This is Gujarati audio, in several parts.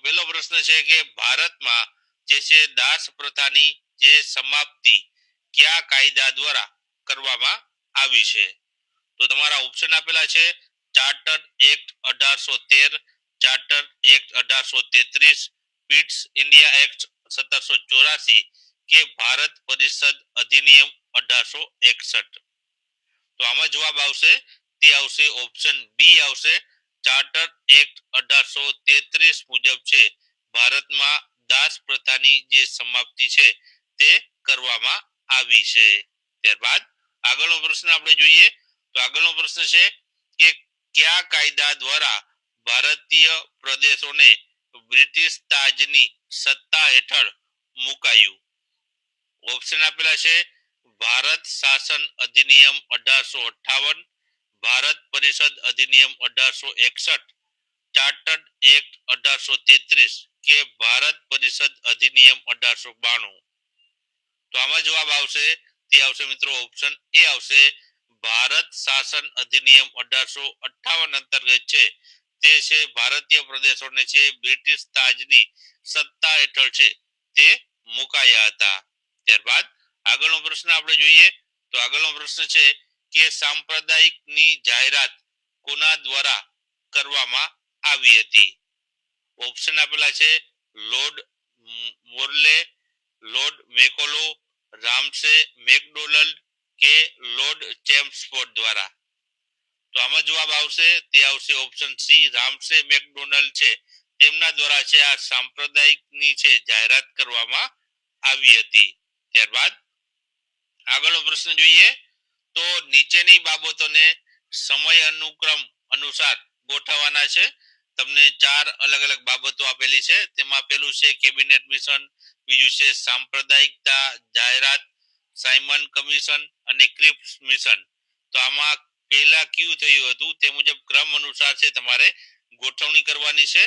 પહેલો પ્રશ્ન છે કે ભારતમાં જે છે દાસ પ્રથાની જે સમાપ્તિ કયા કાયદા દ્વારા કરવામાં આવી છે? તો તમારા ઓપ્શન આપેલા છે charter act 1813, charter act 1833, pits India act 1784 કે ભારત પરિષદ અધિનિયમ 1861. તો આમાં જવાબ આવશે તે આવશે ઓપ્શન બી આવશે ચાર્ટર એક્ટ 1833 મુજબ છે ભારતમાં દાસ પ્રથાની જે સમાપ્તિ છે તે કરવામાં આવી છે. ત્યારબાદ આગળનો પ્રશ્ન આપણે જોઈએ તો આગળનો પ્રશ્ન છે કે કયા કાયદા દ્વારા ભારતીય પ્રદેશોને બ્રિટિશ તાજની સત્તા હેઠળ મુકાયું? ઓપ્શન આપેલા છે ભારત શાસન અધિનિયમ 1858, ભારત પરિષદ અધિનિયમ 1861, ચાર્ટર્ડ એક્ટ 1833 કે ભારત પરિષદ અધિનિયમ 1892. તો આમાં જવાબ આવશે તે આવશે મિત્રો ઓપ્શન એ આવશે ભારત શાસન અધિનિયમ 1858 અંતર્ગત છે તે છે ભારતીય પ્રદેશોને છે બ્રિટિશ તાજની સત્તા હેઠળ છે તે મુકાયા હતા. ત્યારબાદ આગળનો પ્રશ્ન આપણે જોઈએ તો આગળનો પ્રશ્ન છે કે સાંપ્રદાયિકની જાહેરાત કોના દ્વારા કરવામાં આવી હતી? ઓપ્શન આપેલા છે lord Morley, lord Macaulay, રામસે McDonald કે લોર્ડ ચેમ્સફોર્ડ દ્વારા. તો આમાં જવાબ આવશે તે આવશે ઓપ્શન સી રામસે મેકડોનલ્ડ છે તેમના દ્વારા છે આ સાંપ્રદાયિકની છે જાહેરાત કરવામાં આવી હતી. ત્યારબાદ આગળનો પ્રશ્ન જોઈએ તો નીચેની બાબતોને સમય અનુક્રમ અનુસાર ગોઠવવાના છે. તમને 4 અલગ અલગ બાબતો આપેલી છે તેમાં પેલું છે કેબિનેટ મિશન, બીજું છે સાંપ્રદાયિકતા જાહેરાત, સાયમન કમિશન અને ક્રિપ્સ મિશન. તો આમાં પહેલા કયું થયું હતું તે મુજબ ક્રમ અનુસાર છે તમારે ગોઠવણી કરવાની છે.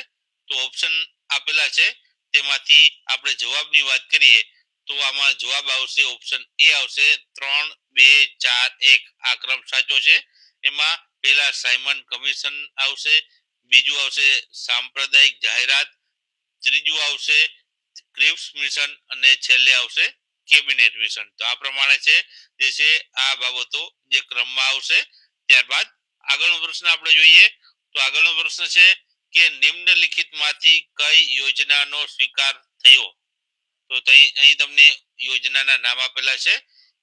તો ઓપ્શન આપેલા છે તેમાંથી આપણે જવાબની વાત કરીએ તો આમાં જવાબ આવશે ઓપ્શન એ આવશે 3, 2, 4, 1. આ ક્રમ સાચો છે. એમાં પહેલા સાયમન કમિશન આવશે, બીજું આવશે સાંપ્રદાયિક જાહેરાત, ત્રીજું આવશે ક્રિપ્સ મિશન અને છેલ્લે આવશે કેબિનેટ મિશન. તો આ પ્રમાણે છે જે છે આ બાબતો જે ક્રમમાં આવશે. ત્યારબાદ આગળનો પ્રશ્ન આપણે જોઈએ તો આગળનો પ્રશ્ન છે કે નિમ્નલિખિતમાંથી કઈ યોજનાનો સ્વીકાર થયો? તો અહીં તમને યોજનાના નામ આપેલા છે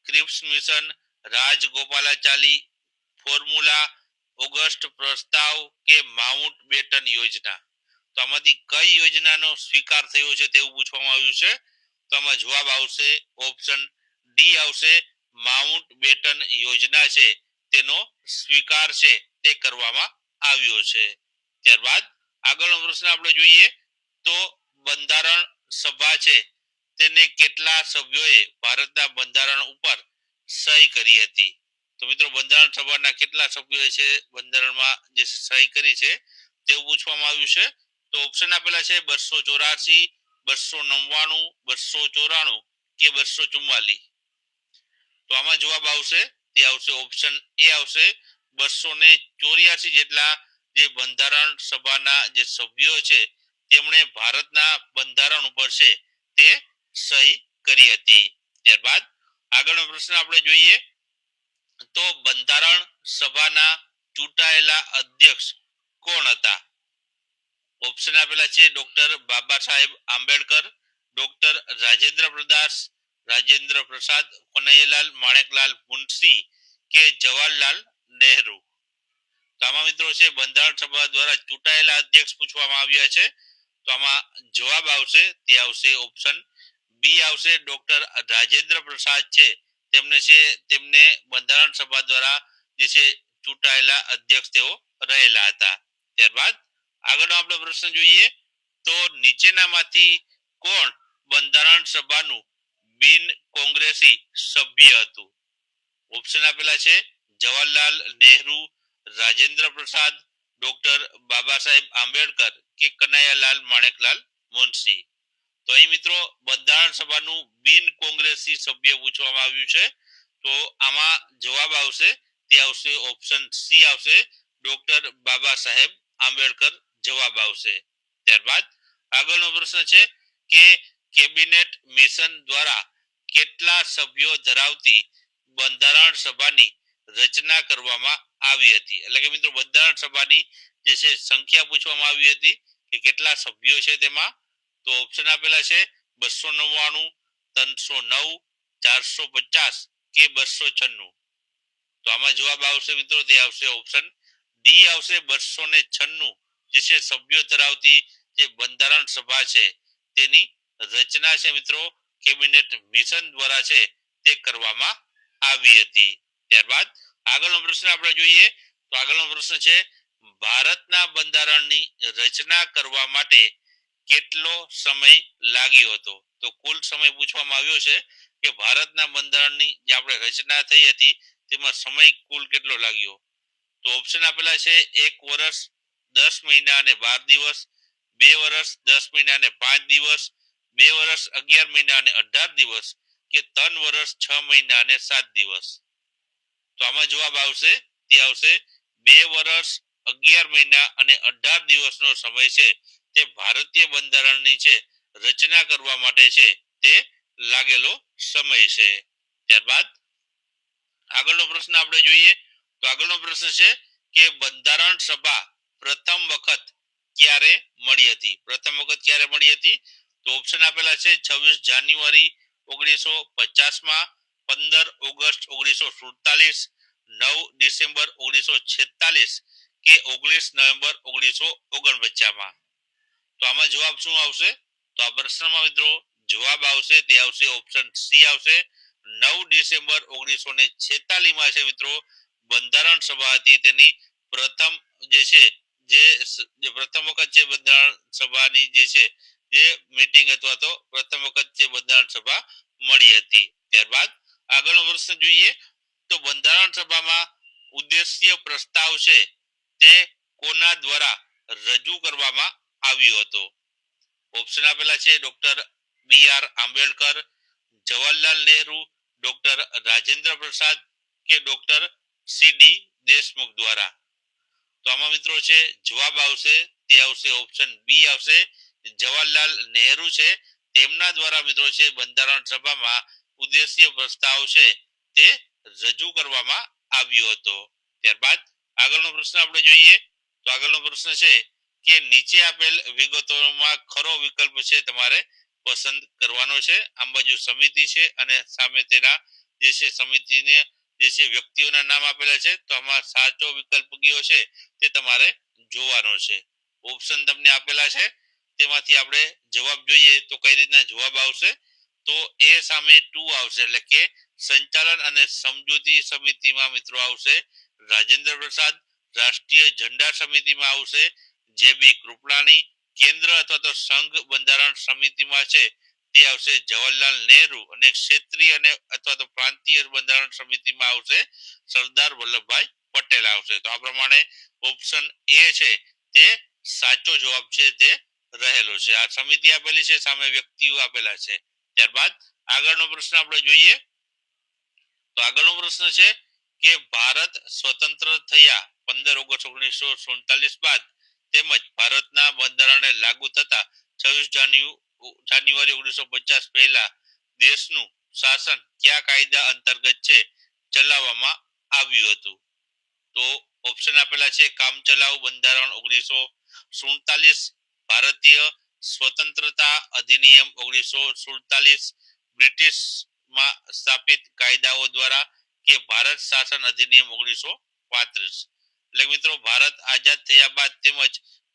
Cripps mission, Rajagopalachari, formula, August પ્રસ્તાવ કે માઉન્ટ બેટન યોજના. તો આમાંથી કઈ યોજનાનો સ્વીકાર થયો છે તેવું પૂછવામાં આવ્યું છે. તો આમાં જવાબ આવશે ઓપ્શન ડી આવશે માઉન્ટ બેટન યોજના છે તેનો સ્વીકાર છે તે કરવામાં આવ્યો છે. ત્યારબાદ આગળનો પ્રશ્ન આપણે જોઈએ તો બંધારણ સભા છે તેને કેટલા સભ્યોએ ભારતના બંધારણ ઉપર સહી કરી હતી? તો મિત્રો બંધારણ સભાના કેટલા સભ્યોએ છે બંધારણમાં જે સહી કરી છે તેવું પૂછવામાં આવ્યું છે. તો ઓપ્શન આપેલા છે 284, 299, 294 કે 244. તો આમાં જવાબ આવશે તે આવશે ઓપ્શન એ આવશે 284 જેટલા જે બંધારણ સભાના જે સભ્યો છે તેમણે ભારતના બંધારણ ઉપર છે તે સહી કરી હતી. ત્યારબાદ આગળનો પ્રશ્ન આપણે જોઈએ તો બંધારણ સભાના ચૂંટાયેલા અધ્યક્ષ કોણ હતા? ઓપ્શન આપેલા છે ડોક્ટર બાબા સાહેબ આંબેડકર, ડોક્ટર રાજેન્દ્ર પ્રસાદ, કનૈયાલાલ માણેકલાલ મુનશી કે જવાહરલાલ નહેરુ. તો આમાં મિત્રો છે બંધારણ સભા દ્વારા ચૂંટાયેલા અધ્યક્ષ પૂછવામાં આવ્યા છે. તો આમાં જવાબ આવશે તે આવશે ઓપ્શન બી આવશે ડોક્ટર રાજેન્દ્ર પ્રસાદ છે તેમને બંધારણ સભા દ્વારા જે છે ચૂંટાયેલા અધ્યક્ષ તેઓ રહેલા હતા. ત્યારબાદ આગળનો આપણે પ્રશ્ન જોઈએ તો નીચેનામાંથી કોણ બંધારણ સભાનું બિન કોંગ્રેસી સભ્ય હતું? ઓપ્શન આપેલા છે જવાહરલાલ નહેરુ, રાજેન્દ્ર પ્રસાદ, ડોક્ટર બાબા સાહેબ આંબેડકર કે કનૈયાલાલ માણેકલાલ મુનશી. તો અહીં મિત્રો બંધારણ સભાનું બિન કોંગ્રેસી સભ્ય પૂછવામાં આવ્યું છે. તો આમાં જવાબ આવશે તે આવશે ઓપ્શન સી આવશે ડોક્ટર બાબા સાહેબ આંબેડકર જવાબ આવશે. ત્યારબાદ આગળનો પ્રશ્ન છે કે કેબિનેટ મિશન દ્વારા કેટલા સભ્યો ધરાવતી બંધારણ સભાની રચના કરવામાં આવી હતી? એટલે કે મિત્રો બંધારણ સભાની જે છે સંખ્યા પૂછવામાં આવી હતી કે કેટલા સભ્યો છે તેમાં. તો ઓપ્શન આપેલા છે 299, 309, 450 કે 296. તો આમાં જવાબ આવશે મિત્રો તે આવશે ઓપ્શન ડી આવશે 296 જે છે સભ્યો ધરાવતી જે બંધારણ સભા છે તેની રચના છે મિત્રો કેબિનેટ મિશન દ્વારા છે તે કરવામાં આવી હતી. ત્યારબાદ આગળનો પ્રશ્ન આપણે જોઈએ તો આગળનો પ્રશ્ન છે ભારતના બંધારણની રચના કરવા માટે કેટલો સમય લાગ્યો હતો? તો કુલ સમય પૂછવામાં આવ્યો છે કે ભારતના બંધારણની જે આપણે રચના થઈ હતી તેમાં સમય કુલ કેટલો લાગ્યો? તો ઓપ્શન આપેલા છે 1 વર્ષ 10 મહિના અને 12 દિવસ, 2 વર્ષ 10 મહિના અને 5 દિવસ, 2 વર્ષ 11 મહિના અને 18 દિવસ કે 3 વર્ષ 6 મહિના અને 7 દિવસ. તો આમાં જવાબ આવશે તે આવશે 2 વર્ષ 11 મહિના અને 18 દિવસનો સમય છે તે ભારતીય બંધારણની છે રચના કરવા માટે છે તે લાગેલો સમય છે. ત્યારબાદ આગળનો પ્રશ્ન આપણે જોઈએ તો આગળનો પ્રશ્ન છે કે બંધારણ સભા પ્રથમ વખત ક્યારે મળી હતી? પ્રથમ વખત ક્યારે મળી હતી? તો ઓપ્શન આપેલા છે 26 જાન્યુઆરી 1950 માં, 15 ઓગસ્ટ 1947, 9 ડિસેમ્બર 1946 કે 19 નવેમ્બર 1949 માં. તો આમાં જવાબ શું આવશે? તો આ પ્રશ્નમાં મિત્રો જવાબ આવશે તે આવશે ઓપ્શન સી આવશે 9 ડિસેમ્બર 1946 માં છે મિત્રો બંધારણ સભા હતી તેની પ્રથમ જે છે જે પ્રથમ વખત છે બંધારણ સભાની જે છે જે મીટિંગ અથવા તો પ્રથમ વખત જે બંધારણ સભા મળી હતી. ત્યારબાદ આગળનો પ્રશ્ન જોઈએ તો બંધારણ સભામાં ઉદ્દેશ્ય પ્રસ્તાવ છે તે કોના દ્વારા રજૂ કરવામાં આવ્યો હતો? ઓપ્શન આપેલા છે ડોક્ટર બી.આર. આંબેડકર, જવાહરલાલ નહેરુ, ડોક્ટર રાજેન્દ્ર પ્રસાદ કે ડોક્ટર સી.ડી. દેશમુખ દ્વારા. તો આમાં મિત્રો છે જવાબ આવશે તે આવશે ઓપ્શન બી આવશે જવાહરલાલ નહેરુ છે તેમના દ્વારા મિત્રો છે બંધારણ સભામાં ઉદ્દેશ્ય પ્રસ્તાવ છે તે રજૂ કરવામાં આવ્યો હતો. ત્યારબાદ આગળનો પ્રશ્ન આપણે જોઈએ તો આગળનો પ્રશ્ન છે કે નીચે આપેલ વિગતોમાં ખરો વિકલ્પ છે તમારે પસંદ કરવાનો છે. આમ બાજુ સમિતિ છે અને સામે તેના જે છે સમિતિને જે છે વ્યક્તિઓના નામ આપેલા છે તો આમાં સાચો વિકલ્પ કયો છે તે તમારે જોવાનો છે. ઓપ્શન તમને આપેલા છે તેમાંથી આપણે જવાબ જોઈએ તો કઈ રીતના જવાબ આવશે તો એ સામે 2 આવશે એટલે કે સંચાલન અને સમજૂતી સમિતિમાં મિત્રો આવશે રાજેન્દ્ર પ્રસાદ, રાષ્ટ્રીય ઝંડા સમિતિમાં આવશે જે.બી. કૃપલાણી, કેન્દ્ર અથવા તો સંઘ બંધારણ સમિતિમાં છે તે આવશે જવાહરલાલ નહેરુ અને ક્ષેત્રીય અને અથવા તો પ્રાંતીય બંધારણ સમિતિમાં આવશે સરદાર વલ્લભભાઈ પટેલ આવશે. તો આ પ્રમાણે ઓપ્શન એ છે તે સાચો જવાબ છે તે રહેલો છે. આ સમિતિ આપેલી છે સામે વ્યક્તિઓ આપેલા છે. ત્યારબાદ આગળનો પ્રશ્ન આપણે જોઈએ તો આગળનો પ્રશ્ન છે કે ભારત સ્વતંત્ર થયા 15 ઓગસ્ટ 1947 બાદ તેમજ ભારતના બંધારણને લાગુ થતા 26 જાન્યુઆરી 1950 પહેલા દેશનું શાસન કયા કાયદા અંતર્ગત છે ચલાવવામાં આવ્યું હતું? તો ઓપ્શન આપેલા છે કામચલાઉ બંધારણ 1947, ભારતીય સ્વતંત્રતા અધિનિયમ 1947, બ્રિટિશમાં સ્થાપિત કાયદાઓ દ્વારા કે ભારત શાસન અધિનિયમ 1935. એટલે મિત્રો ભારત આઝાદ થયા બાદ તેમજ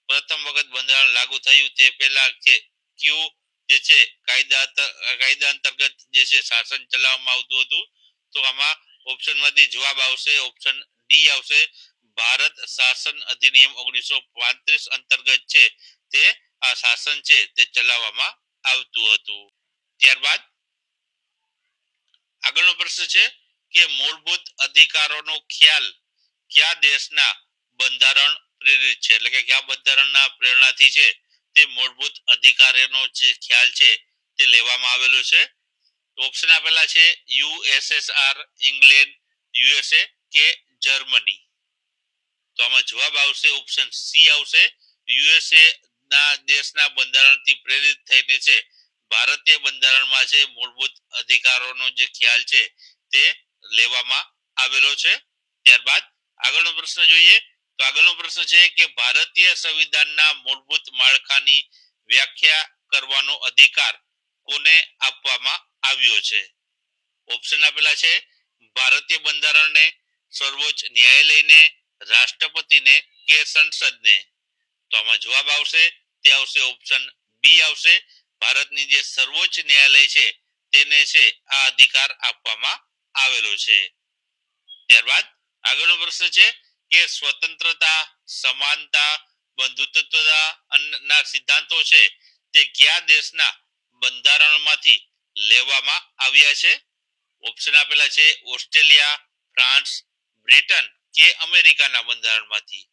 પ્રથમ વખત બંધારણ લાગુ થયું તે પહેલા કે કયું જે છે કાયદા અંતર્ગત જે છે શાસન ચલાવવામાં આવતું હતું? તો આમાં ઓપ્શનમાંથી જવાબ આવશે ઓપ્શન ડી આવશે ભારત શાસન અધિનિયમ 1935 અંતર્ગત છે તે આ શાસન છે તે ચલાવવામાં આવતું હતું. ત્યારબાદ આગળનો પ્રશ્ન છે કે મૂળભૂત અધિકારોનો ખ્યાલ કયા દેશના બંધારણ પ્રેરિત છે? એટલે કે કયા બંધારણના પ્રેરણાથી છે તે મૂળભૂત અધિકારોનો જે ખ્યાલ છે તે લેવામાં આવેલો છે? ઓપ્શન આપેલા છે યુએસએસઆર, ઇંગ્લેન્ડ, યુએસએ કે જર્મની. તો આમાં જવાબ આવશે ઓપ્શન સી આવશે યુએસએ દેશના બંધારણથી પ્રેરિત થઈને છે ભારતીય બંધારણમાં છે મૂળભૂત અધિકારોનો જે ખ્યાલ છે તે લેવામાં આવેલો છે. ત્યારબાદ આગળનો પ્રશ્ન જોઈએ તો આગળનો પ્રશ્ન છે કે ભારતીય સંવિધાનના મૂળભૂત માળખાની વ્યાખ્યા કરવાનો અધિકાર કોને આપવામાં આવ્યો છે? ઓપ્શન આપેલા છે ભારતીય બંધારણને, સર્વોચ્ચ ન્યાયાલયને, રાષ્ટ્રપતિને કે સંસદને. તો આમાં જવાબ આવશે તે આવશે ઓપ્શન બી આવશે. ભારતની જે સર્વોચ્ચ ન્યાયાલય છે તેને છે આ અધિકાર આપવામાં આવેલો છે. ત્યારબાદ આગળનો પ્રશ્ન છે કે સ્વતંત્રતા, સમાનતા, બંધુત્વતા ના સિદ્ધાંતો છે તે કયા દેશના બંધારણમાંથી લેવામાં આવ્યા છે? ઓપ્શન આપેલા છે ઓસ્ટ્રેલિયા, ફ્રાન્સ, બ્રિટન કે અમેરિકાના બંધારણમાંથી.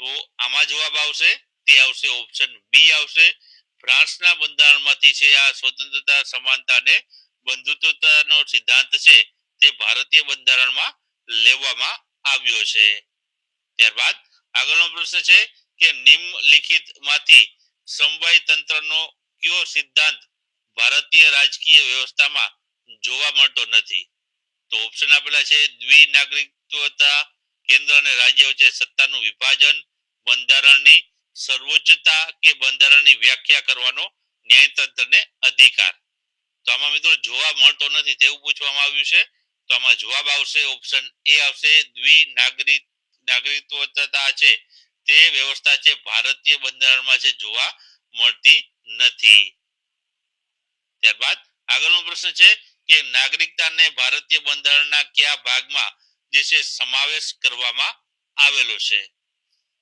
તો આમાં જવાબ આવશે તે આવશે ઓપ્શન બી આવશે. ફ્રાન્સના બંધારણમાંથી છે આ સ્વતંત્રતા, સમાનતા અને બંધુત્વતાનો સિદ્ધાંત છે તે ભારતીય બંધારણમાં લેવામાં આવ્યો છે. ત્યારબાદ આગળનો પ્રશ્ન છે કે નિમ્નલિખિતમાંથી સમવાય તંત્રનો કયો સિદ્ધાંત ભારતીય રાજકીય વ્યવસ્થામાં જોવા મળતો નથી? તો ઓપ્શન આપેલા છે દ્વિનાગરિકત્વતા, કેન્દ્ર અને રાજ્ય વચ્ચે સત્તાનું વિભાજન, બંધારણની સર્વોચ્ચતા કે બંધારણની વ્યાખ્યા કરવાનો ન્યાયતંત્રને અધિકાર. તો આમાં મિત્રો જોવા મળતો નથી તેવું પૂછવામાં આવ્યું છે. તો આમાં જવાબ આવશે ઓપ્શન એ આવશે નાગરિકત્વતા છે તે વ્યવસ્થા છે ભારતીય બંધારણમાં છે જોવા મળતી નથી. ત્યારબાદ આગળનો પ્રશ્ન છે કે નાગરિકતાને ભારતીય બંધારણના કયા ભાગમાં જે છે સમાવેશ કરવામાં આવેલો છે?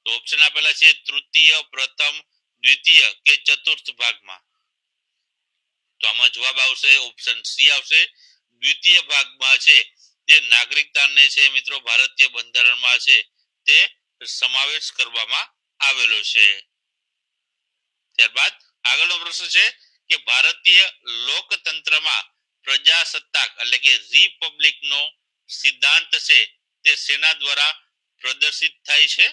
તો ઓપ્શન આપેલા છે તૃતીય, પ્રથમ, દ્વિતીય કે ચતુર્થ ભાગમાં. તો આમાં જવાબ આવશે ઓપ્શન સી આવશે. દ્વિતીય ભાગમાં છે જે નાગરિકતાને છે મિત્રો ભારતીય બંધારણમાં છે તે સમાવેશ કરવામાં આવેલો છે. ત્યારબાદ આગળનો પ્રશ્ન છે કે ભારતીય લોકતંત્રમાં પ્રજાસત્તાક એટલે કે રિપબ્લિકનો સિદ્ધાંત છે તે સેના દ્વારા પ્રદર્શિત થાય છે?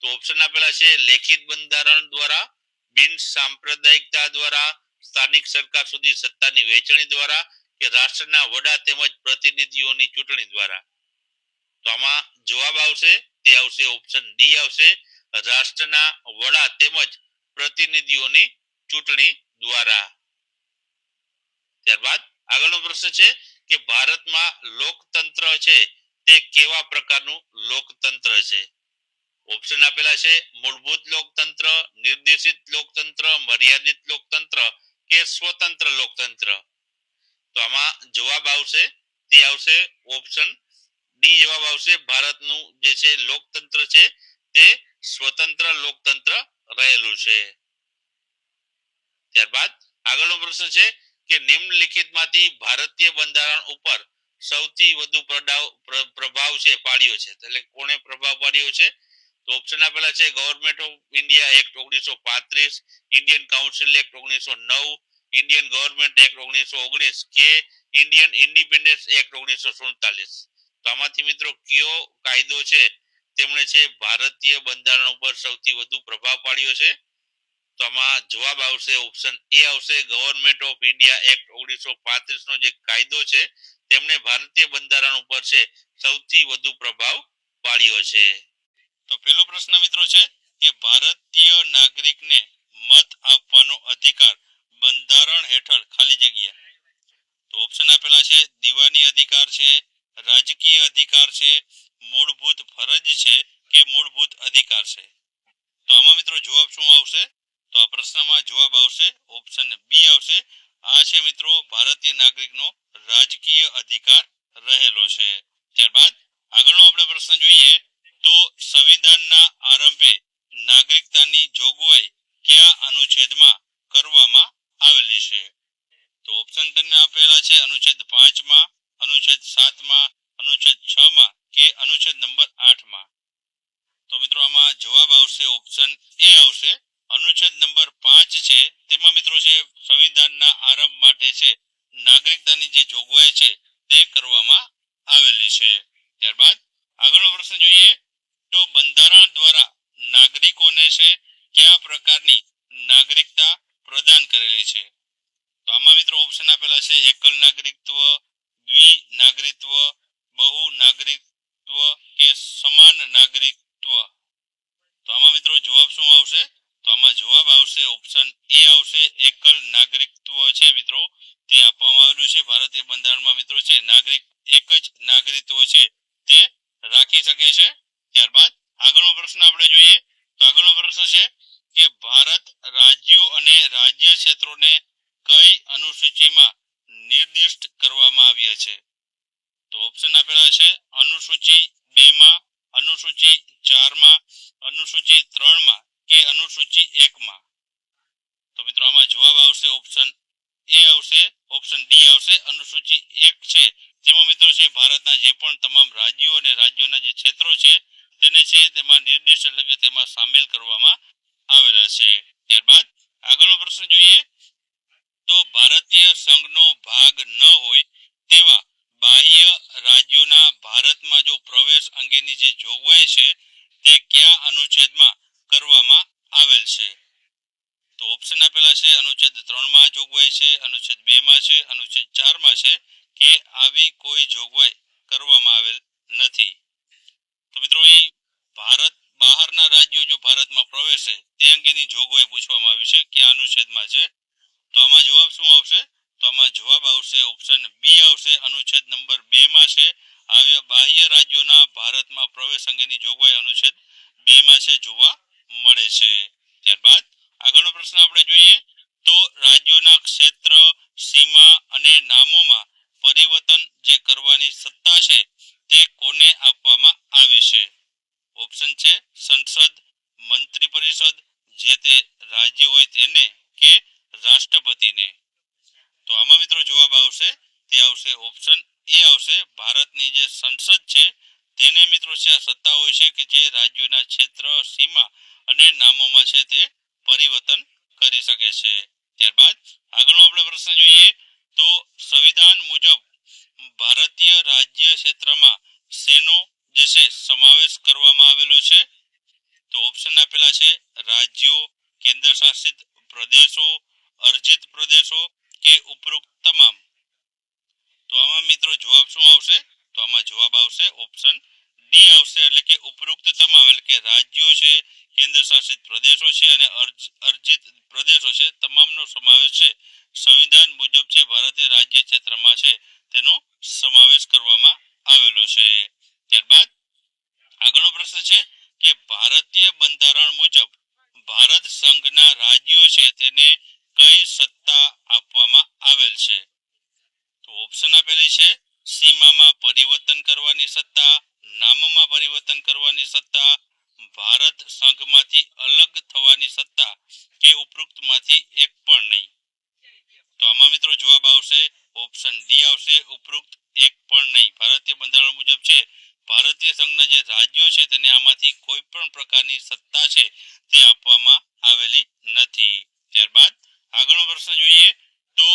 તો ઓપ્શન આપેલા છે લેખિત બંધારણ દ્વારા, બિન સાંપ્રદાયિકતા દ્વારા, સ્થાનિક સરકાર સુધી સત્તાની વહેંચણી દ્વારા કે રાષ્ટ્રના વડા તેમજ પ્રતિનિધિઓની ચૂંટણી દ્વારા. તો આમાં જવાબ આવશે તે આવશે ઓપ્શન ડી આવશે. રાષ્ટ્રના વડા તેમજ પ્રતિનિધિઓની ચૂંટણી દ્વારા. ત્યારબાદ આગળનો પ્રશ્ન છે કે ભારતમાં લોકતંત્ર છે તે કેવા પ્રકારનું લોકતંત્ર છે? ઓપ્શન આપેલા છે મૂળભૂત લોકતંત્ર, નિર્દેશિત લોકતંત્ર, મર્યાદિત લોકતંત્ર કે સ્વતંત્ર લોકતંત્ર. તો આમાં જવાબ આવશે તે આવશે ઓપ્શન ડી જવાબ આવશે. ભારતનું જે છે લોકતંત્ર છે તે સ્વતંત્ર લોકતંત્ર રહેલું છે. ત્યારબાદ આગળનો પ્રશ્ન છે કે નિમ્નલિખિતમાંથી ભારતીય બંધારણ ઉપર સૌથી વધુ પ્રભાવ છે પાડ્યો છે એટલે કોણે પ્રભાવ પાડ્યો છે? તો ઓપ્શન આપેલા છે government of India act 1935, Indian council act 1909, Indian government act 1919 કે ઇન્ડિયન ઇન્ડિપેન્ડન્સ એક્ટ 1947. તો આમાંથી મિત્રો કયો કાયદો છે તેમણે છે ભારતીય બંધારણ ઉપર સૌથી વધુ પ્રભાવ પાડ્યો છે? તો આમાં જવાબ આવશે ઓપ્શન એ આવશે. ગવર્નમેન્ટ ઓફ ઇન્ડિયા એક્ટ 1935 નો જે કાયદો છે તેમણે ભારતીય બંધારણ ઉપર છે સૌથી વધુ પ્રભાવ પાડ્યો છે. તો પહેલો પ્રશ્ન મિત્રો છે કે ભારતીય નાગરિકને મત આપવાનો અધિકાર બંધારણ હેઠળ ખાલી જગ્યા. તો ઓપ્શન આપેલા છે દીવાની અધિકાર છે, રાજકીય અધિકાર છે, મૂળભૂત ફરજ છે કે મૂળભૂત અધિકાર છે. તો આમાં મિત્રો જવાબ શું આવશે? તો આ પ્રશ્નમાં જવાબ આવશે ઓપ્શન બી આવશે. આ છે મિત્રો ભારતીય નાગરિકનો રાજકીય અધિકાર રહેલો છે. ત્યારબાદ આગળનો આપણે પ્રશ્ન જોઈએ તો સંવિધાનના આરંભે નાગરિકતાની જોગવાઈ કયા અનુચ્છેદમાં કરવામાં આવેલી છે? તો ઓપ્શન તમને આપેલા છે અનુચ્છેદ 5 માં, અનુચ્છેદ 7 માં, અનુચ્છેદ 6 માં કે અનુચ્છેદ નંબર 8 માં. તો મિત્રો આમાં જવાબ આવશે ઓપ્શન એ આવશે. અનુચ્છેદ નંબર 5 છે તેમાં મિત્રો છે સંવિધાનના આરંભ માટે છે નાગરિકતાની જે જોગવાઈ છે તે કરવામાં આવેલી છે. ત્યારબાદ આગળનો પ્રશ્ન જોઈએ તો બંધારણ દ્વારા નાગરિકોને છે કયા પ્રકારની છે? તો આમાં મિત્રો ઓપ્શન આપેલા છે એકલ નાગરિકત્વ, દ્વિ નાગરિકત્વ, બહુ નાગરિકત્વ કે સમાન નાગરિકત્વ. તો આમાં મિત્રો જવાબ શું આવશે? તો આમાં જવાબ આવશે ઓપ્શન એ આવશે એકલ નાગરિકત્વ છે મિત્રો તે આપવામાં આવેલું છે ભારતીય બંધારણમાં મિત્રો છે નાગરિક એક જ નાગરિકત્વ છે તે રાખી શકે છે. ત્યારબાદ આગળનો પ્રશ્ન આપણે જોઈએ તો આગળનો પ્રશ્ન છે કે ભારત રાજ્યો અને રાજ્ય ક્ષેત્રોને કઈ અનુસૂચિમાં નિર્દિષ્ટ કરવામાં આવ્યા છે? તો ઓપ્શન આપેલા છે અનુસૂચિ 2 માં, અનુસૂચિ 4 માં, અનુસૂચિ 3 માં કે અનુસૂચિ 1 માં. તો મિત્રો આમાં જવાબ આવશે ઓપ્શન એ આવશે, ઓપ્શન ડી આવશે અનુસૂચિ 1 છે તેમાં મિત્રો છે ભારતના જે પણ તમામ રાજ્યો અને રાજ્યોના જે ક્ષેત્રો છે તેને છે તેમાં નિર્દિષ્ટ એટલે કે તેમાં સામેલ કરવામાં આવેલા છે. ત્યારબાદ આગળનો પ્રશ્ન જોઈએ તો ભારતીય સંઘનો ભાગ ન હોય તેવા બાહ્ય રાજ્યોના ભારતમાં જો પ્રવેશ અંગેની જે જોગવાઈ છે તે કયા અનુચ્છેદમાં કરવામાં આવેલ છે? તો ઓપ્શન આપેલા છે અનુચ્છેદ 3 માં જોગવાઈ છે, અનુચ્છેદ 2 માં છે, અનુચ્છેદ 4 માં છે કે આવી કોઈ જોગવાઈ કરવામાં આવેલ નથી. તો મિત્રો અહીં ભારત બહારના રાજ્યો જો ભારતમાં પ્રવેશે તે અંગેની જોગવાઈ પૂછવામાં આવી છે કે અનુચ્છેદમાં છે. તો આમાં જવાબ શું આવશે? તો આમાં જવાબ આવશે ઓપ્શન બી આવશે અનુચ્છેદ નંબર 2 માં છે આવ્યા બાહ્ય રાજ્યોના ભારતમાં પ્રવેશ અંગેની જોગવાઈ અનુચ્છેદ 2 માં છે જોવા મળે છે. ત્યારબાદ આગળનો પ્રશ્ન આપણે જોઈએ તો રાજ્યોના ક્ષેત્ર, સીમા અને નામોમાં પરિવર્તન જે કરવાની સત્તા છે તે કોને આપવામાં આવી છે? ઓપ્શન છે સંસદ, મંત્રી પરિષદ, જે તે રાજ્ય હોય તેને કે રાષ્ટ્રપતિને. તો આમાં મિત્રો જવાબ આવશે તે આવશે ઓપ્શન એ આવશે ભારતની જે સંસદ છે તેને મિત્રો છે આ સત્તા હોય છે કે જે રાજ્યોના ક્ષેત્ર, સીમા અને નામોમાં છે તે પરિવર્તન કરી શકે છે. ત્યારબાદ આગળનો આપણે પ્રશ્ન જોઈએ તો સંવિધાન મુજબ ભારતીય રાજ્ય ક્ષેત્રમાં શેનો જે છે સમાવેશ કરવામાં આવેલો છે? તો ઓપ્શન આપેલા છે રાજ્યો, કેન્દ્ર શાસિત પ્રદેશો, અર્જિત પ્રદેશો કે ઉપરોક્ત તમામ. તો આમાં મિત્રો જવાબ શું આવશે? તો આમાં જવાબ આવશે ઓપ્શન ડી આવશે એટલે કે ઉપરોક્ત તમામ એટલે કે રાજ્યો છે, કેન્દ્ર શાસિત પ્રદેશો છે અને અર્જિત પ્રદેશો છે તમામનો સમાવેશ છે સંવિધાન મુજબ છે ભારતીય રાજ્ય ક્ષેત્રમાં છે તેનો સમાવેશ કરવામાં આવેલો છે. ત્યારબાદ આગળનો પ્રશ્ન છે કે ભારતીય બંધારણ મુજબ ભારત સંઘના રાજ્યો છે તેને કઈ સત્તા આપવામાં આવેલ છે? તો ઓપ્શન આપેલી છે સીમામાં પરિવર્તન કરવાની સત્તા, નામમાં પરિવર્તન કરવાની સત્તા, ભારત સંઘમાંથી અલગ થવાની સત્તા કે ઉપરોક્તમાંથી એક પણ નહીં. તો આમાં મિત્રો જવાબ આવશે ઓપ્શન ડી આવશે ઉપરોક્ત એક પણ નહીં. ભારતીય બંધારણ મુજબ છે ભારતીય સંઘના જે રાજ્યો છે તેને આમાંથી કોઈ પણ પ્રકારની સત્તા છે તે આપવામાં આવેલી નથી. ત્યારબાદ આગળનો પ્રશ્ન જોઈએ તો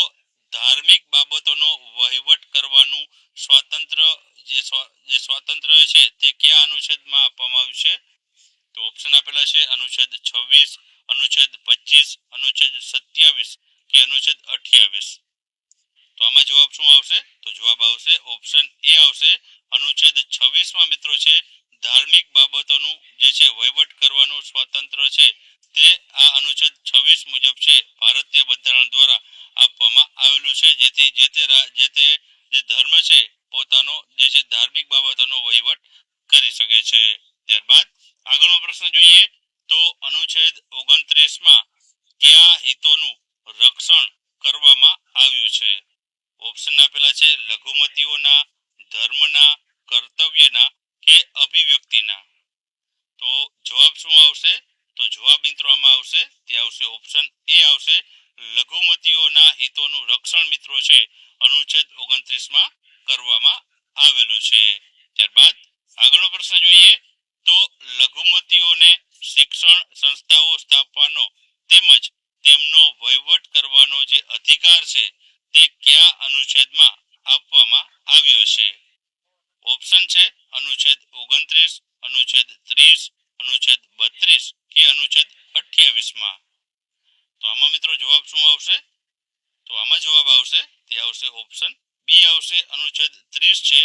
ધાર્મિક બાબતોનો વહીવટ કરવાનું સ્વાતંત્ર્ય જે સ્વાતંત્ર્ય છે તે કયા અનુચ્છેદમાં આપવામાં આવ્યું છે? તો ઓપ્શન આપેલા છે અનુચ્છેદ 26, અનુચ્છેદ 25, અનુચ્છેદ 27 કે અનુચ્છેદ 28. તો આમાં જવાબ શું આવશે? તો જવાબ આવશે ઓપ્શન એ આવશે અનુચ્છેદ 26 માં મિત્રો છે ધાર્મિક બાબતોનું જે છે વહીવટ કરવાનું સ્વાતંત્ર્ય છે તે આ અનુચ્છેદ 26 મુજબ છે ભારતીય બંધારણ દ્વારા આપવામાં આવેલું છે જેથી જે ધર્મ છે પોતાનો જે છે ધાર્મિક બાબતોનો વહીવટ કરી શકે છે. ત્યારબાદ આગળનો પ્રશ્ન જોઈએ તો અનુચ્છેદ 29 માં કયા હિતોનું રક્ષણ કરવામાં આવ્યું છે? ઓપ્શન આપેલા છે લઘુમતીઓના, ધર્મના, કર્તવ્યના કે અભિવ્યક્તિના. તો જવાબ શું આવશે? તો જવાબ મિત્રો આમાં આવશે તે આવશે ઓપ્શન એ આવશે લઘુમતીઓના હિતોનું રક્ષણ મિત્રો છે અનુચ્છેદ 29 માં કરવામાં આવેલું છે. ત્યારબાદ આગળનો પ્રશ્ન જોઈએ તો લઘુમતીઓને શિક્ષણ સંસ્થાઓ સ્થાપવાનો તેમજ તેમનો વહીવટ કરવાનો જે અધિકાર છે તે કયા અનુચ્છેદમાં આપવામાં આવ્યો છે? ઓપ્શન છે અનુચ્છેદ 29, અનુચ્છેદ 30, અનુચ્છેદ 32 કે અનુચ્છેદ 28 માં. તો આમાં મિત્રો જવાબ શું આવશે? તો આમાં જવાબ આવશે તે આવશે ઓપ્શન બી આવશે અનુચ્છેદ 30 છે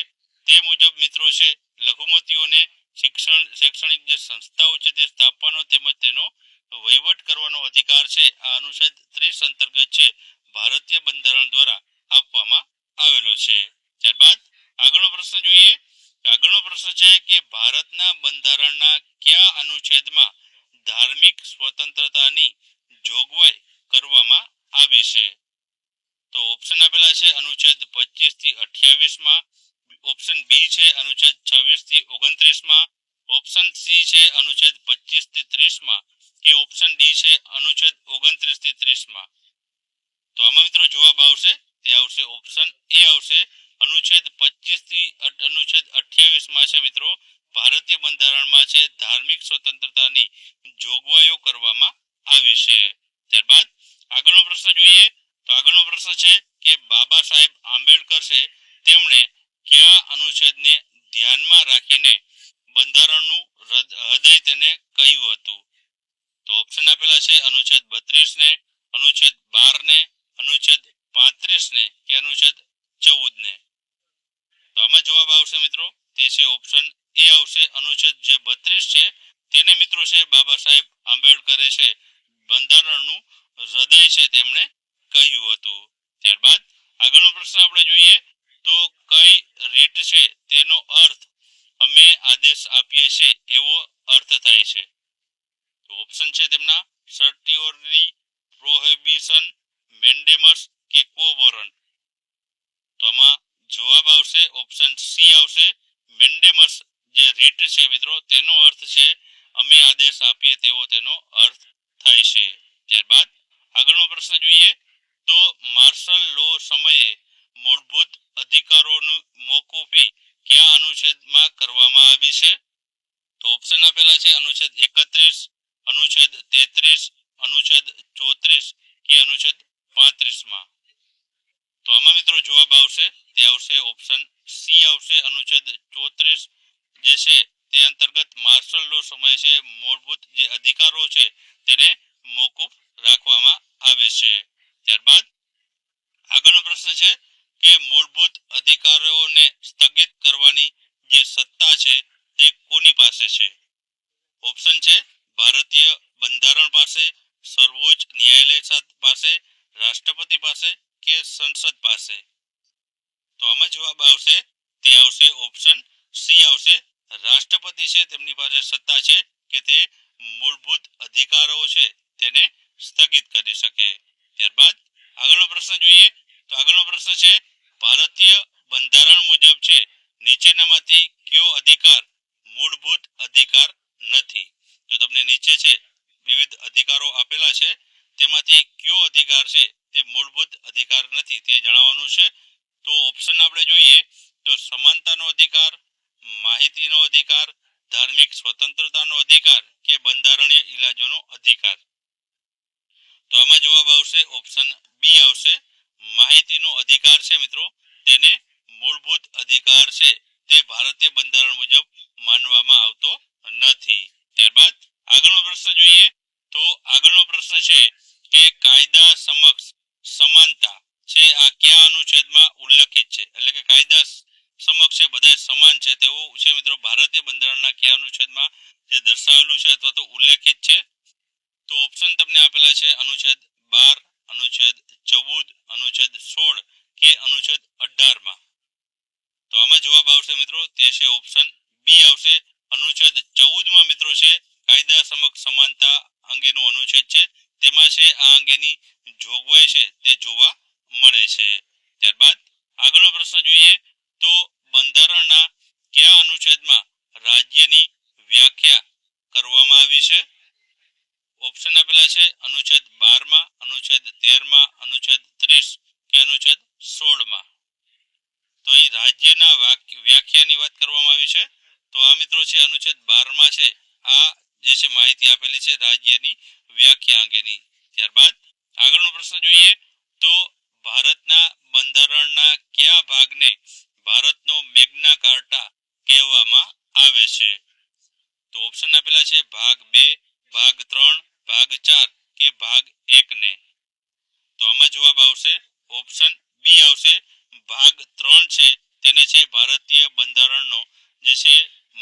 તે મુજબ મિત્રો છે લઘુમતીઓને શૈક્ષણિક જે સંસ્થાઓ છે તે સ્થાપવાનો તેમજ તેનો વહીવટ કરવાનો અધિકાર છે આ અનુચ્છેદ 30 અંતર્ગત છે ભારતીય બંધારણ દ્વારા આપવામાં આવેલો છે। ત્યારબાદ આગળનો પ્રશ્ન જોઈએ। આગળનો પ્રશ્ન છે કે ભારતના બંધારણના કયા અનુચ્છેદમાં ધાર્મિક સ્વતંત્રતાની જોગવાઈ કરવામાં આવી છે? તો ઓપ્શન આપેલા છે અનુચ્છેદ 25 થી 28 માં, ઓપ્શન બી છે અનુચ્છેદ 26 થી 29 માં, ઓપ્શન સી છે અનુચ્છેદ 25 થી 30 માં કે ઓપ્શન ડી છે અનુચ્છેદ 29 થી 30 માં। તો આમાં મિત્રો જવાબ આવશે તે આવશે ઓપ્શન એ આવશે અનુચ્છેદ 25 થી અનુચ્છેદ 28 માં છે મિત્રો ભારતીય બંધારણમાં છે ધાર્મિક સ્વતંત્રતાની જોગવાઈઓ કરવામાં આવી છે। ત્યારબાદ આગળનો પ્રશ્ન જોઈએ। તો આગળનો પ્રશ્ન છે કે બાબા સાહેબ આંબેડકર છે તેમણે કયા અનુચ્છેદને ધ્યાનમાં રાખીને બંધારણનું હૃદય તેને કહ્યું હતું? તો ઓપ્શન આપેલા છે અનુચ્છેદ 32 ને, અનુચ્છેદ 12 ને, અનુચ્છેદ 35 ને કે અનુચ્છેદ 14 ને। તો આમાં જવાબ આવશે મિત્રો તે છે ઓપ્શન એ આવશે અનુચ્છેદ જે 32 છે તેને મિત્રો છે બાબા સાહેબ આંબેડકરે છે બંધારણનું હૃદય છે તેમણે કહ્યું હતું। ત્યારબાદ આગળનો પ્રશ્ન આપણે જોઈએ તો કઈ રીત છે તેનો અર્થ અમે આદેશ આપીએ છીએ એવો અર્થ થાય છે? તો ઓપ્શન છે તેમના સર્ટિઓરી, પ્રોહિબિશન, મેન્ડેમસ કે કોવરન્ટ। તો આમાં જવાબ આવશે ઓપ્શન સી આવશે મેન્ડેમસ જે રીત છે મિત્રો તેનો અર્થ છે અમે આદેશ આપીએ તેવો તેનો અર્થ થાય છે। ત્યારબાદ આગળનો પ્રશ્ન જોઈએ તો માર્શલ લો સમયે મૂળભૂત અધિકારોનું મોકૂફી કયા અનુચ્છેદમાં કરવામાં આવી છે? તો ઓપ્શન આપેલા છે અનુચ્છેદ 31, અનુચ્છેદ 33, અનુચ્છેદ 34 કે અનુચ્છેદ 35 માં। તો આમાં મિત્રો જવાબ આવશે તે આવશે ઓપ્શન સી આવશે અનુચ્છેદ 34 જે છે તે અંતર્ગત માર્શલ લો સમય છે મૂળભૂત જે અધિકારો છે તેને મોકૂફ રાખવામાં આવે છે। ત્યારબાદ આગળનો પ્રશ્ન છે કે મૂળભૂત અધિકારોને સ્થગિત કરવાની જે સત્તા છે તે કોની પાસે છે? ઓપ્શન છે ભારતીય બંધારણ પાસે, સર્વોચ્ચ ન્યાયાલય પાસે, રાષ્ટ્રપતિ પાસે કે સંસદ પાસે। તો આમાં જવાબ આવશે તે આવશે ઓપ્શન સી આવશે રાષ્ટ્રપતિ છે તેમની પાસે સત્તા છે કે તે મૂળભૂત અધિકારો છે તેને સ્થગિત કરી શકે। ત્યારબાદ આગળનો પ્રશ્ન જોઈએ તો આગળનો પ્રશ્ન છે ભારતીય બંધારણ મુજબ છે નીચેનામાંથી કયો અધિકાર મૂળભૂત અધિકાર નથી? જો તમને નીચે છે વિવિધ અધિકારો આપેલા છે તેમાંથી કયો અધિકાર છે તે મૂળભૂત અધિકાર નથી તે જણાવવાનું છે। તો ઓપ્શન આપણે જોઈએ તો સમાનતાનો અધિકાર, માહિતીનો અધિકાર, ધાર્મિક સ્વતંત્રતાનો અધિકાર કે બંધારણીય ઇલાજોનો અધિકાર। તો આમાં જવાબ આવશે ઓપ્શન બી આવશે માહિતીનો અધિકાર છે મિત્રો તેને મૂળભૂત અધિકાર છે તે ભારતીય બંધારણ મુજબ માનવામાં આવતો નથી। ત્યારબાદ આગળનો પ્રશ્ન જોઈએ તો આગળનો પ્રશ્ન છે કે કાયદા સમક્ષ સમાનતા છે આ કયા અનુચ્છેદમાં ઉલ્લેખિત છે? એટલે કે કાયદા સમક્ષ બધા સમાન છે તેવું છે મિત્રો ભારતીય બંધારણના કયા અનુચ્છેદમાં જે દર્શાવેલું છે અથવા તો ઉલ્લેખિત છે? તો ઓપ્શન તમને આપેલા છે અનુચ્છેદ 12, અનુચ્છેદ 14, અનુચ્છેદ 16 કે અનુચ્છેદ 18 માં। તો આમાં જવાબ આવશે મિત્રો તે છે ઓપ્શન બી આવશે અનુચ્છેદ 14 માં મિત્રો છે કાયદા સમક્ષ સમાનતા અંગેનો અનુચ્છેદ છે તેમાં છે આ અંગેની જોગવાઈ છે તે જોવા મળે છે। ત્યારબાદ આગળનો પ્રશ્ન જોઈએ તો બંધારણના કયા અનુચ્છેદમાં રાજ્યની વ્યાખ્યા કરવામાં આવી છે? ઓપ્શન આપેલા છે અનુચ્છેદ 12 માં, અનુચ્છેદ 13 માં, અનુચ્છેદ 30 કે અનુચ્છેદ 16 માં। તો અહીં રાજ્યના વ્યાખ્યાની વાત કરવામાં આવી છે તો આ મિત્રો છે અનુચ્છેદ 12 માં છે આ જે છે માહિતી આપેલી છે રાજ્યની વ્યાખ્યા અંગેની। ત્યારબાદ આગળનો પ્રશ્ન જોઈએ તો ભારતના બંધારણના કયા ભાગને ભારતનો મેગ્ના કાર્ટા કહેવામાં આવે છે? તો ઓપ્શન આપેલા છે ભાગ 2, ભાગ 3, ભાગ 4 કે ભાગ 1 ને। તો આમાં જવાબ આવશે ઓપ્શન બી આવશે ભાગ 3 છે તેને છે ભારતીય બંધારણનો જે છે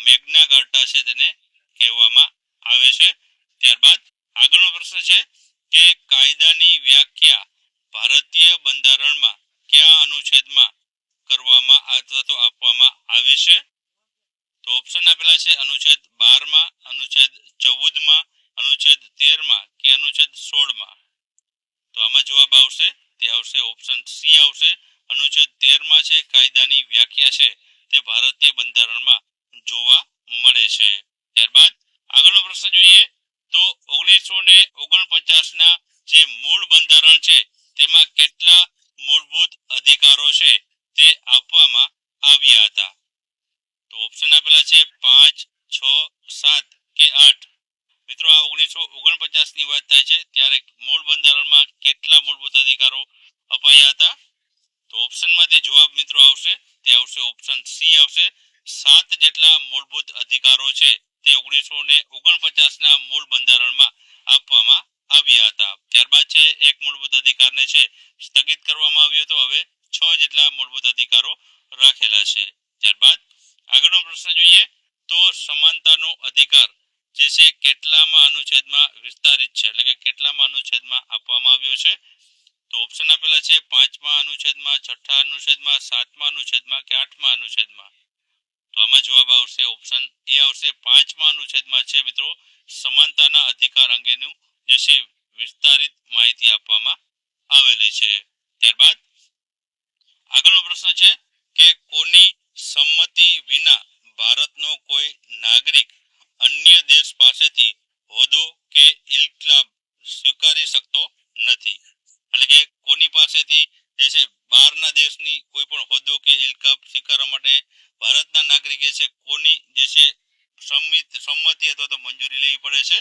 મેગ્ના કાર્ટા છે તેને કહેવામાં આવે છે ત્યારબાદ આગળનો પ્રશ્ન છે કે કાયદાની વ્યાખ્યા ભારતીય બંધારણમાં કયા અનુચ્છેદમાં કરવામાં અથવા તો આપવામાં આવી છે તો ઓપ્શન આપેલા છે અનુચ્છેદ 12 માં અનુચ્છેદ 14 માં અનુચ્છેદ 13 માં કે અનુચ્છેદ 16 માં તો આમાં જવાબ આવશે તે આવશે ઓપ્શન સી આવશે અનુચ્છેદ 13 માં છે કાયદાની વ્યાખ્યા છે તે ભારતીય બંધારણમાં જોવા મળે છે ત્યારબાદ આગળનો પ્રશ્ન જોઈએ તો 1949 ના જે મૂળ બંધારણ છે તેમાં કેટલા મૂળભૂત અધિકારો છે તે આપવામાં આવ્યા હતા તો ઓપ્શન આપેલા છે 5 6 7 કે 8 મિત્રો આ 1949 ની વાત થાય છે ત્યારે મૂળ બંધારણમાં કેટલા મૂળભૂત અધિકારો અપાયા હતા તો ઓપ્શનમાંથી જવાબ મિત્રો આવશે તે આવશે ઓપ્શન સી આવશે 7 જેટલા મૂળભૂત અધિકારો છે તે 1949 ના મૂળ બંધારણમાં આપવામાં આવ્યા હતા ત્યારબાદ છે એક મૂળભૂત અધિકારને છે સ્થગિત કરવામાં આવ્યો હતો હવે 6 જેટલા મૂળભૂત અધિકારો રાખેલા છે ત્યારબાદ આગળનો પ્રશ્ન જોઈએ તો સમાનતાનો અધિકાર જે છે કેટલામાં અનુચ્છેદમાં વિસ્તારિત છે એટલે કે કેટલામાં અનુચ્છેદમાં આપવામાં આવ્યો છે તો ઓપ્શન આપેલા છે 5મા અનુચ્છેદમાં 6થા અનુચ્છેદમાં 7મા અનુચ્છેદમાં કે 8મા અનુચ્છેદમાં તો આમાં જવાબ આવશે ઓપ્શન એ આવશે 5મા અનુચ્છેદમાં છે મિત્રો સમાનતાના અધિકાર અંગેનું જે છે વિસ્તારિત માહિતી આપવામાં આવેલી છે ત્યારબાદ આગળનો પ્રશ્ન છે કે કોની સંમતિ વિના ભારતનો કોઈ નાગરિક અન્ય દેશ પાસેથી હોદ્દો કે ઇલ્કલાબ સ્વીકારી શકતો નથી એટલે કે કોની પાસેથી જે છે બહારના દેશની કોઈ પણ હોદ્દો કે ઇલ્કાબ સ્વીકારવા માટે ભારતના નાગરિકે છે કોની જે છે સંમતિ અથવા તો મંજૂરી લેવી પડે છે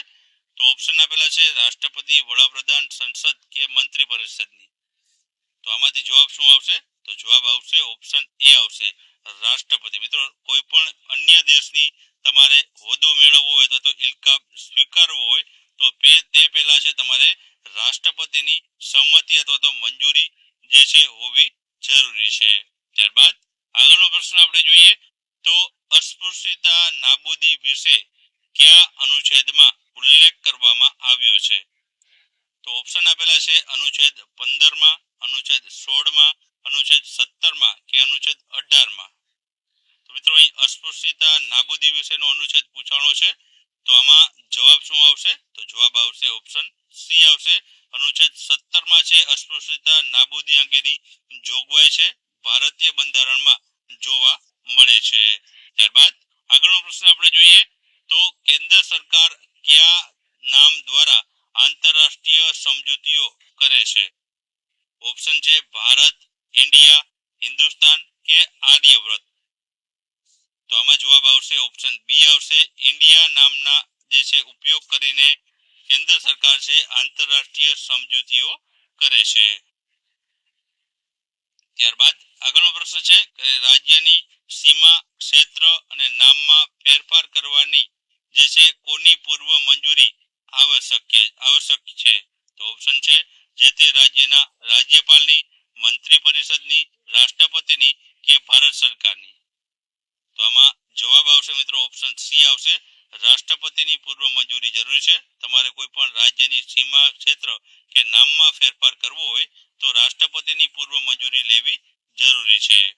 તો ઓપ્શન આપેલા છે રાષ્ટ્રપતિ વડાપ્રધાન સંસદ કે મંત્રી પરિષદની તો આમાંથી જવાબ શું આવશે તો જવાબ આવશે ઓપ્શન એ આવશે રાષ્ટ્રપતિ મિત્રો કોઈ પણ અન્ય દેશની તમારે હોદ્દો મેળવવો હોય અથવા તો ઇલ્કાબ સ્વીકારવો હોય તો તે પહેલા છે તમારે રાષ્ટ્રપતિની સંમતિ અથવા તો મંજૂરી જે છે હોવી જરૂરી છે ત્યારબાદ આગળનો પ્રશ્ન આપણે જોઈએ તો અસ્પૃશ્યતા નાબૂદી વિશે કયા અનુચ્છેદમાં ઉલ્લેખ કરવામાં આવ્યો છે તો ઓપ્શન આપેલા છે અનુચ્છેદ 15 માં અનુચ્છેદ 16 માં અનુચ્છેદ 17 માં કે અનુચ્છેદ 18 માં તો મિત્રો અહીં અસ્પૃશ્યતા નાબૂદી વિશેનો અનુચ્છેદ પૂછાણો છે તો આમાં જવાબ શું આવશે તો જવાબ આવશે ઓપ્શન સી આવશે અનુચ્છેદ 17 માં છે અસ્પૃશ્યતા નાબૂદી અંગેની જોગવાઈ છે ભારતીય બંધારણમાં જોવા મળે છે ત્યારબાદ આગળનો પ્રશ્ન આપણે જોઈએ તો કેન્દ્ર સરકાર કયા નામ દ્વારા આંતરરાષ્ટ્રીય સમજૂતીઓ કરે છે ઓપ્શન છે ભારત ઇન્ડિયા હિન્દુસ્તાન કે આર્યવ્રત તો આમાં જવાબ આવશે ઓપ્શન બી આવશે ઇન્ડિયા નામના જે છે ઉપયોગ કરીને કેન્દ્ર સરકાર છે આંતરરાષ્ટ્રીય સમજૂતીઓ કરે છે ત્યારબાદ આગળનો પ્રશ્ન છે કે રાજ્યની સીમા ક્ષેત્ર અને નામમાં ફેરફાર કરવાની જે છે કોની પૂર્વ મંજૂરી આવશ્યક છે તો ઓપ્શન છે જે તે રાજ્યના રાજ્યપાલની મંત્રી પરિષદની રાષ્ટ્રપતિની કે ભારત સરકારની તો આમાં જવાબ આવશે મિત્રો ઓપ્શન સી આવશે રાષ્ટ્રપતિની પૂર્વ મંજૂરી જરૂરી છે તમારે કોઈ પણ રાજ્યની સીમા ક્ષેત્ર કે નામમાં ફેરફાર કરવો હોય તો રાષ્ટ્રપતિની પૂર્વ મંજૂરી લેવી જરૂરી છે